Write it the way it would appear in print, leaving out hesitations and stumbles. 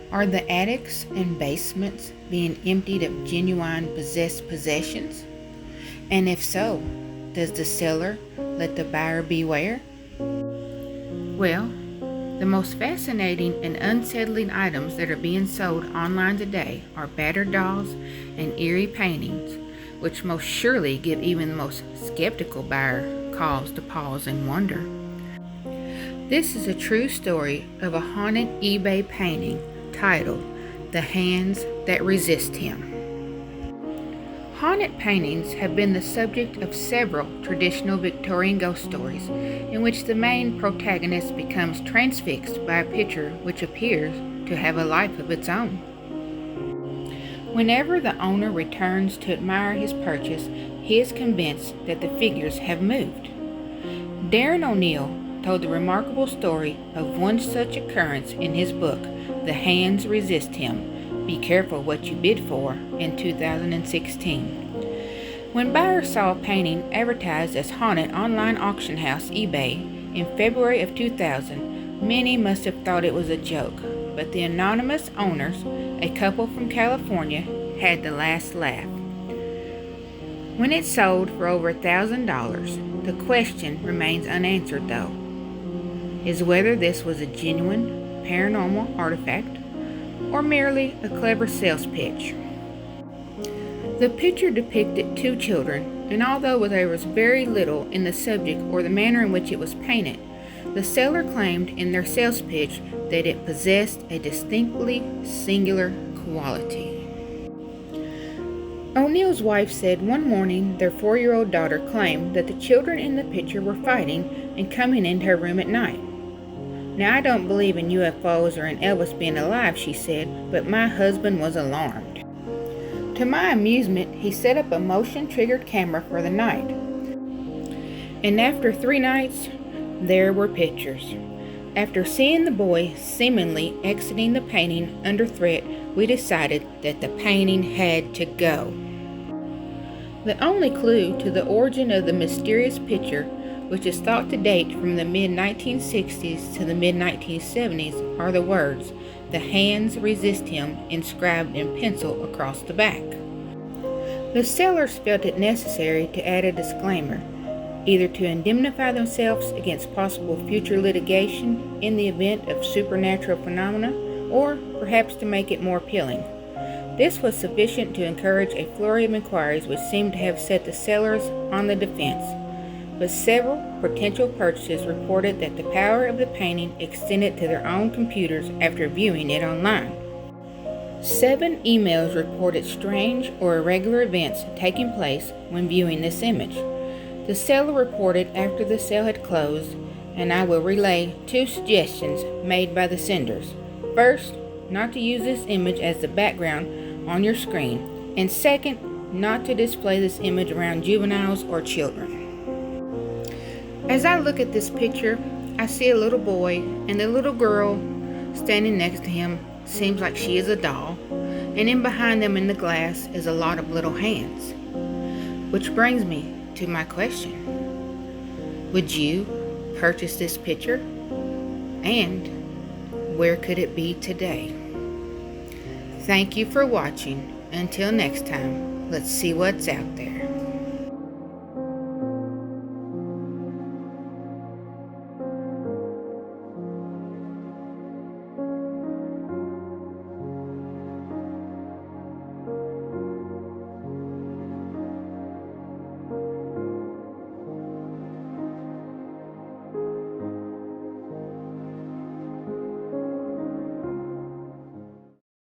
Are the attics and basements being emptied of genuine possessed possessions? And if so, does the seller let the buyer beware? Well, the most fascinating and unsettling items that are being sold online today are battered dolls and eerie paintings, which most surely give even the most skeptical buyer cause to pause and wonder. This is a true story of a haunted eBay painting titled "The Hands That Resist Him." Haunted paintings have been the subject of several traditional Victorian ghost stories in which the main protagonist becomes transfixed by a picture which appears to have a life of its own. Whenever the owner returns to admire his purchase, he is convinced that the figures have moved. Darren O'Neill told the remarkable story of one such occurrence in his book, "The Hands Resist Him, Be Careful What You Bid For," in 2016. When buyers saw a painting advertised as haunted online auction house eBay in February of 2000, many must have thought it was a joke, but the anonymous owners, a couple from California, had the last laugh. When it sold for over $1,000, the question remains unanswered though, is whether this was a genuine paranormal artifact or merely a clever sales pitch. The picture depicted two children, and although there was very little in the subject or the manner in which it was painted, the seller claimed in their sales pitch that it possessed a distinctly singular quality. O'Neill's wife said one morning their 4-year-old daughter claimed that the children in the picture were fighting and coming into her room at night. "Now, I don't believe in UFOs or in Elvis being alive," she said, "but my husband was alarmed. To my amusement, he set up a motion-triggered camera for the night. And after 3 nights, there were pictures. After seeing the boy seemingly exiting the painting under threat, we decided that the painting had to go." The only clue to the origin of the mysterious picture, which is thought to date from the mid-1960s to the mid-1970s, are the words, "The Hands Resist Him," inscribed in pencil across the back. The sellers felt it necessary to add a disclaimer, either to indemnify themselves against possible future litigation in the event of supernatural phenomena, or perhaps to make it more appealing. This was sufficient to encourage a flurry of inquiries which seemed to have set the sellers on the defense. But several potential purchasers reported that the power of the painting extended to their own computers after viewing it online. 7 emails reported strange or irregular events taking place when viewing this image. The seller reported after the sale had closed, and I will relay 2 suggestions made by the senders. First, not to use this image as the background on your screen, and second, not to display this image around juveniles or children. As I look at this picture, I see a little boy, and the little girl standing next to him seems like she is a doll, and in behind them in the glass is a lot of little hands. Which brings me to my question. Would you purchase this picture? And where could it be today? Thank you for watching. Until next time, let's see what's out there.